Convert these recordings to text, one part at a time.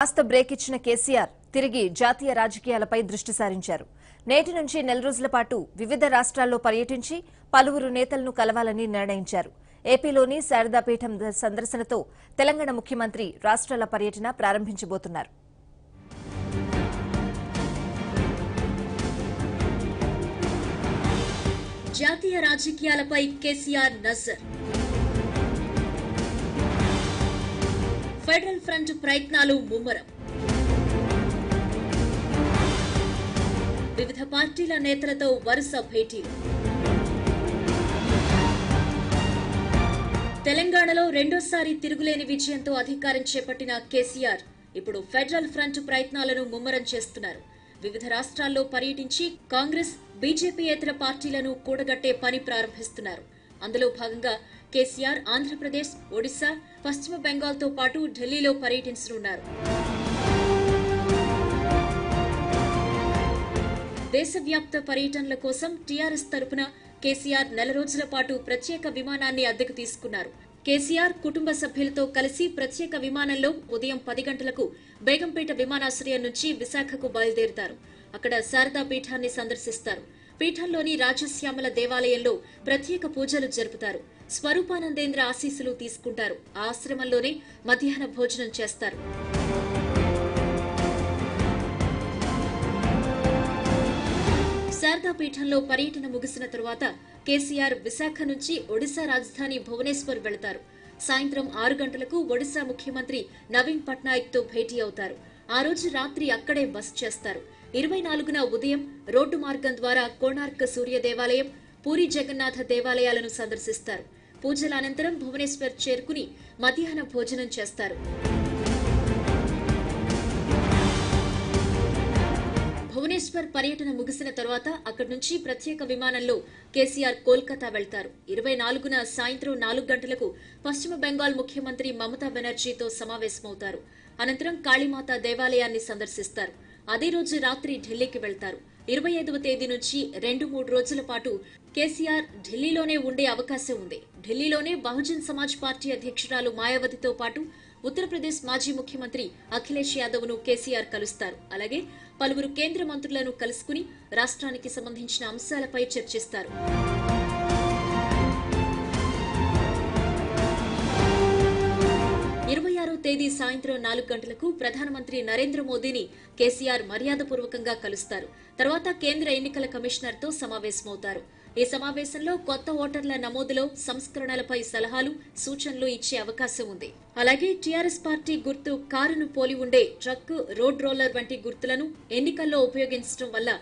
కాస్త బ్రేక్ ఇచ్చిన కేసీఆర్ తిరిగి జాతీయ రాజకీయాలపై దృష్టి సారించారు. నేటి నుంచి నెల రోజుల పాటు వివిధ రాష్ట్రాల్లో పర్యటించి పలువురు నేతలను కలవాలని నిర్ణయించారు. ఏపీలోని శారదాపీఠం సందర్శనతో తెలంగాణ ముఖ్యమంత్రి రాష్ట్రాల పర్యటన ప్రారంభించబోతున్నారు. జాతీయ రాజకీయాలపై కేసీఆర్ నజర్. ఫెడరల్ ఫ్రంట్ ప్రయత్నాలు ముమ్మరం. వివిధ పార్టీల నేతలతో వరుస భేటీలు. తెలంగాణలో రెండోసారి తిరుగులేని విజయంతో అధికారం చేపట్టిన కేసీఆర్ ఇప్పుడు ఫెడరల్ ఫ్రంట్ ప్రయత్నాలను ముమ్మరం చేస్తున్నారు. వివిధ రాష్ట్రాల్లో పర్యటించి కాంగ్రెస్, బీజేపీయేతర పార్టీలను కూడగట్టే పని ప్రారంభిస్తున్నారు. అందులో భాగంగా కేసీఆర్ ఆంధ్రప్రదేశ్, ఒడిశా, పశ్చిమ బెంగాల్తో పాటు ఢిల్లీలో పర్యటించనున్నారు. దేశవ్యాప్త పర్యటనల కోసం టీఆర్ఎస్ తరపున కేసీఆర్ నెల రోజుల పాటు ప్రత్యేక విమానాన్ని అద్దెకు తీసుకున్నారు. కేసీఆర్ కుటుంబ సభ్యులతో కలిసి ప్రత్యేక విమానంలో ఉదయం 10 గంటలకు బేగంపేట విమానాశ్రయం నుంచి విశాఖకు బయలుదేరుతారు. అక్కడ శారదా పీఠాన్ని సందర్శిస్తారు. పీఠంలోని రాజశ్యామల దేవాలయంలో ప్రత్యేక పూజలు జరుపుతారు. స్వరూపానందేంద్ర ఆశీస్సులు తీసుకుంటారు. ఆ ఆశ్రమంలోనే మధ్యాహ్న భోజనం చేస్తారు. శారదాపీఠంలో పర్యటన ముగిసిన తరువాత కేసీఆర్ విశాఖ నుంచి ఒడిశా రాజధాని భువనేశ్వర్ వెళతారు. సాయంత్రం 6 గంటలకు ఒడిశా ముఖ్యమంత్రి నవీన్ పట్నాయక్ తో భేటీ అవుతారు. ఆ రోజు రాత్రి అక్కడే బస చేస్తారు. 24న ఉదయం రోడ్డు మార్గం ద్వారా కోణార్క్ సూర్య దేవాలయం, పూరి జగన్నాథ దేవాలయాలను సందర్శిస్తారు. పూజల అనంతరం భువనేశ్వర్ చేరుకుని మధ్యాహ్న భోజనం చేస్తారు. భువనేశ్వర్ పర్యటన ముగిసిన తర్వాత అక్కడి నుంచి ప్రత్యేక విమానంలో కేసీఆర్ కోల్కతా వెళ్తారు. 24న సాయంత్రం 4 గంటలకు పశ్చిమ బెంగాల్ ముఖ్యమంత్రి మమతా బెనర్జీతో సమావేశమవుతారు. అనంతరం కాళీమాత దేవాలయాన్ని సందర్శిస్తారు. అదే రోజు రాత్రి ఢిల్లీకి వెళ్తారు. 25వ తేదీ నుంచి 2-3 రోజుల పాటు కేసీఆర్ ఢిల్లీలోనే ఉండే అవకాశం ఉంది. ఢిల్లీలోనే బహుజన్ సమాజ్ పార్టీ అధ్యక్షురాలు మాయావతితో పాటు ఉత్తరప్రదేశ్ మాజీ ముఖ్యమంత్రి అఖిలేష్ యాదవ్ ను కేసీఆర్ కలుస్తారు. అలాగే పలువురు కేంద్ర మంత్రులను కలుసుకుని రాష్ట్రానికి సంబంధించిన అంశాలపై చర్చిస్తారు. 26వ తేదీ సాయంత్రం 4 గంటలకు ప్రధానమంత్రి నరేంద్ర మోదీని కేసీఆర్ మర్యాదపూర్వకంగా కలుస్తారు. తర్వాత కేంద్ర ఎన్నికల కమిషనర్ తో సమావేశమవుతారు. ఈ సమావేశంలో కొత్త ఓటర్ల నమోదులో సంస్కరణలపై సలహాలు, సూచనలు ఇచ్చే అవకాశం ఉంది. అలాగే టీఆర్ఎస్ పార్టీ గుర్తు కారును పోలి ఉండే ట్రక్, రోడ్ రోలర్ వంటి గుర్తులను ఎన్నికల్లో ఉపయోగించడం వల్ల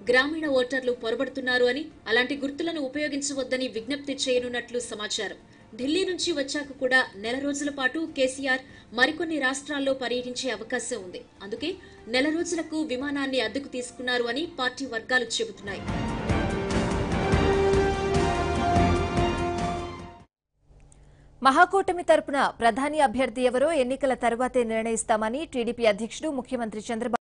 గ్రామీణ ఓటర్లు పొరబడుతున్నారు అని, అలాంటి గుర్తులను ఉపయోగించవద్దని విజ్ఞప్తి చేయనున్నట్లు సమాచారం. ఢిల్లీ నుంచి వచ్చాక కూడా నెల రోజుల పాటు కేసీఆర్ మరికొన్ని రాష్ట్రాల్లో పర్యటించే అవకాశం ఉంది. అందుకే నెల రోజులకు విమానాన్ని అద్దెకు తీసుకున్నారు అని పార్టీ వర్గాలు చెబుతున్నాయి. మహాకూటమి తరపున ప్రధాని అభ్యర్థి ఎవరో ఎన్నికల తర్వాతే నిర్ణయిస్తామని టీడీపీ అధ్యక్షుడు ముఖ్యమంత్రి చంద్రబాబు